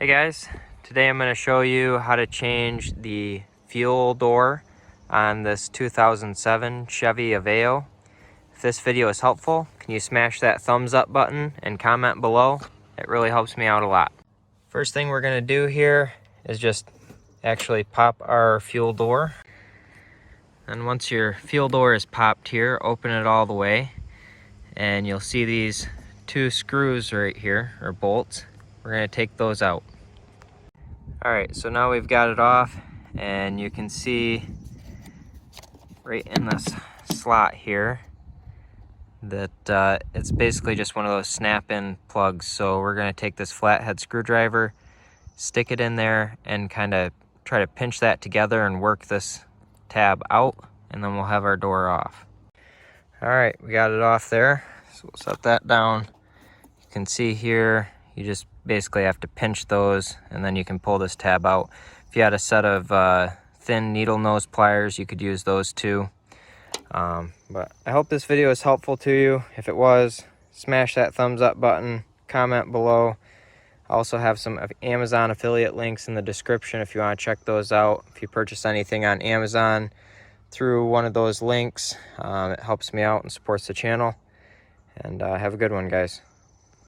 Hey guys, today I'm going to show you how to change the fuel door on this 2007 Chevy Aveo. If this video is helpful, can you smash that thumbs up button and comment below? It really helps me out a lot. First thing we're going to do here is just actually pop our fuel door. And once your fuel door is popped here, open it all the way and you'll see these two screws right here, or bolts. We're going to take those out. Alright, so now we've got it off, and you can see right in this slot here that it's basically just one of those snap-in plugs. So we're going to take this flathead screwdriver, stick it in there, and kind of try to pinch that together and work this tab out, and then we'll have our door off. Alright, we got it off there, so we'll set that down. You can see here, you just basically have to pinch those and then you can pull this tab out. If you had a set of thin needle nose pliers, you could use those too. But I hope this video is helpful to you. If it was, smash that thumbs up button, comment below. I also have some Amazon affiliate links in the description if you want to check those out. If you purchase anything on Amazon through one of those links, it helps me out and supports the channel. And have a good one, guys.